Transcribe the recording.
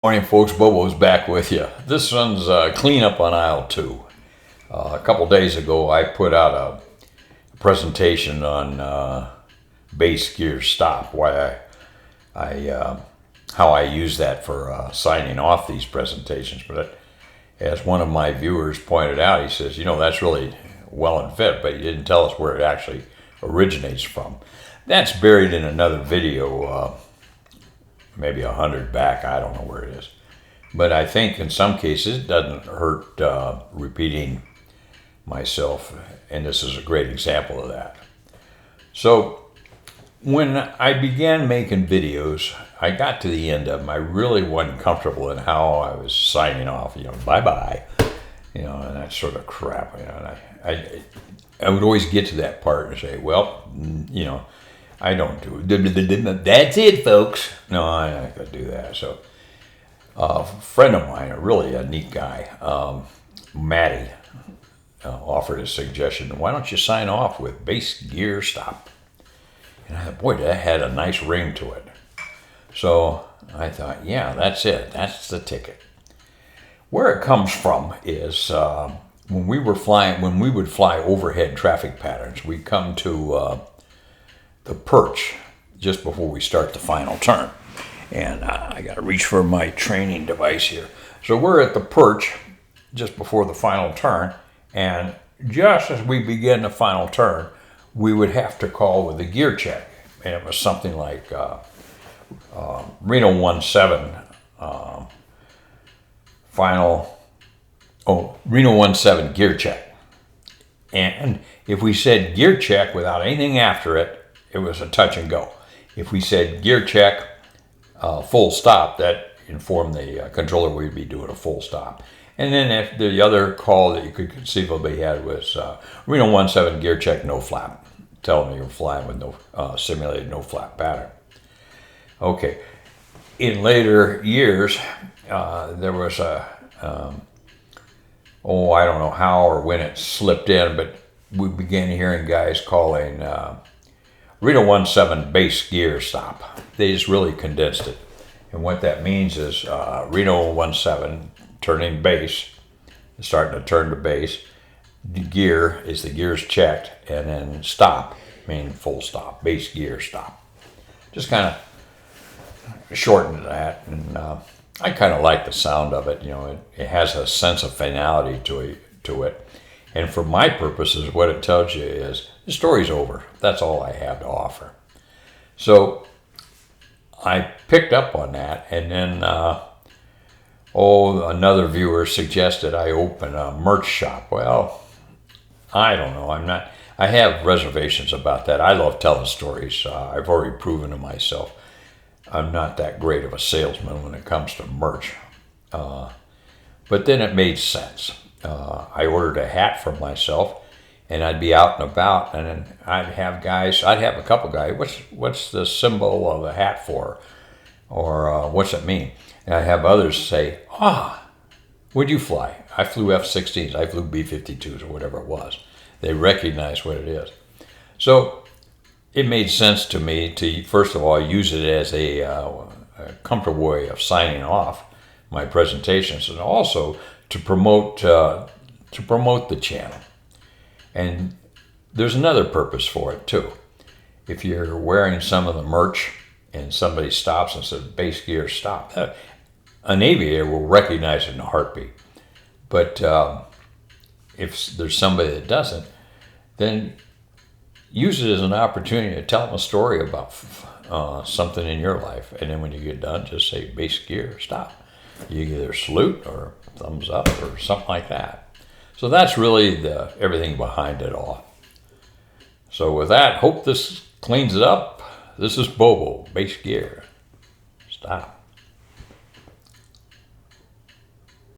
Morning, folks. Bobo's back with you. This one's cleanup on aisle 2. A couple days ago, I put out a presentation on base gear stop. How I use that for signing off these presentations. But as one of my viewers pointed out, he says, that's really well and fit, but you didn't tell us where it actually originates from. That's buried in another video. Maybe 100 back, I don't know where it is. But I think in some cases it doesn't hurt repeating myself, and this is a great example of that. So when I began making videos, I got to the end of them. I really wasn't comfortable in how I was signing off, bye-bye, and that sort of crap. And I would always get to that part and say, well, I don't do it. That's it, folks. No, I'm not going to do that. So a friend of mine, really a neat guy, Matty, offered a suggestion. Why don't you sign off with base gear stop? And I thought, boy, that had a nice ring to it. So I thought, yeah, that's it. That's the ticket. Where it comes from is when we would fly overhead traffic patterns, we'd come to the perch just before we start the final turn. And I got to reach for my training device here. So we're at the perch just before the final turn, and just as we begin the final turn, we would have to call with a gear check. And it was something like Reno 17 Reno 17 gear check. And if we said gear check without anything after it, it was a touch and go. If we said gear check, full stop, that informed the controller we'd be doing a full stop. And then if the other call that you could conceivably had was Reno 17 gear check, no flap. Telling me you're flying with no simulated no flap pattern. Okay. In later years, there was I don't know how or when it slipped in, but we began hearing guys calling Reno 17 base gear stop. They just really condensed it. And what that means is Reno 17 turning base, starting to turn to base. The gear is the gears checked, and then stop, meaning full stop, base gear stop. Just kind of shortened that, and I kind of like the sound of it. It has a sense of finality to it. And for my purposes, what it tells you is the story's over. That's all I have to offer. So I picked up on that, and then another viewer suggested I open a merch shop. Well, I don't know. I have reservations about that. I love telling stories. I've already proven to myself I'm not that great of a salesman when it comes to merch. But then it made sense. I ordered a hat for myself, and I'd be out and about, and then I'd have a couple guys, what's the symbol of the hat for? Or what's it mean? And I'd have others say, where'd you fly? I flew F-16s, I flew B-52s, or whatever it was. They recognize what it is. So it made sense to me to, first of all, use it as a comfortable way of signing off my presentations, and also to promote the channel. And there's another purpose for it too. If you're wearing some of the merch and somebody stops and says base gear stop, an aviator will recognize it in a heartbeat. But if there's somebody that doesn't, then use it as an opportunity to tell them a story about something in your life. And then when you get done, just say base gear stop. You either salute or thumbs up or something like that. So that's really everything behind it all. So with that, hope this cleans it up. This is Bobo, base gear stop.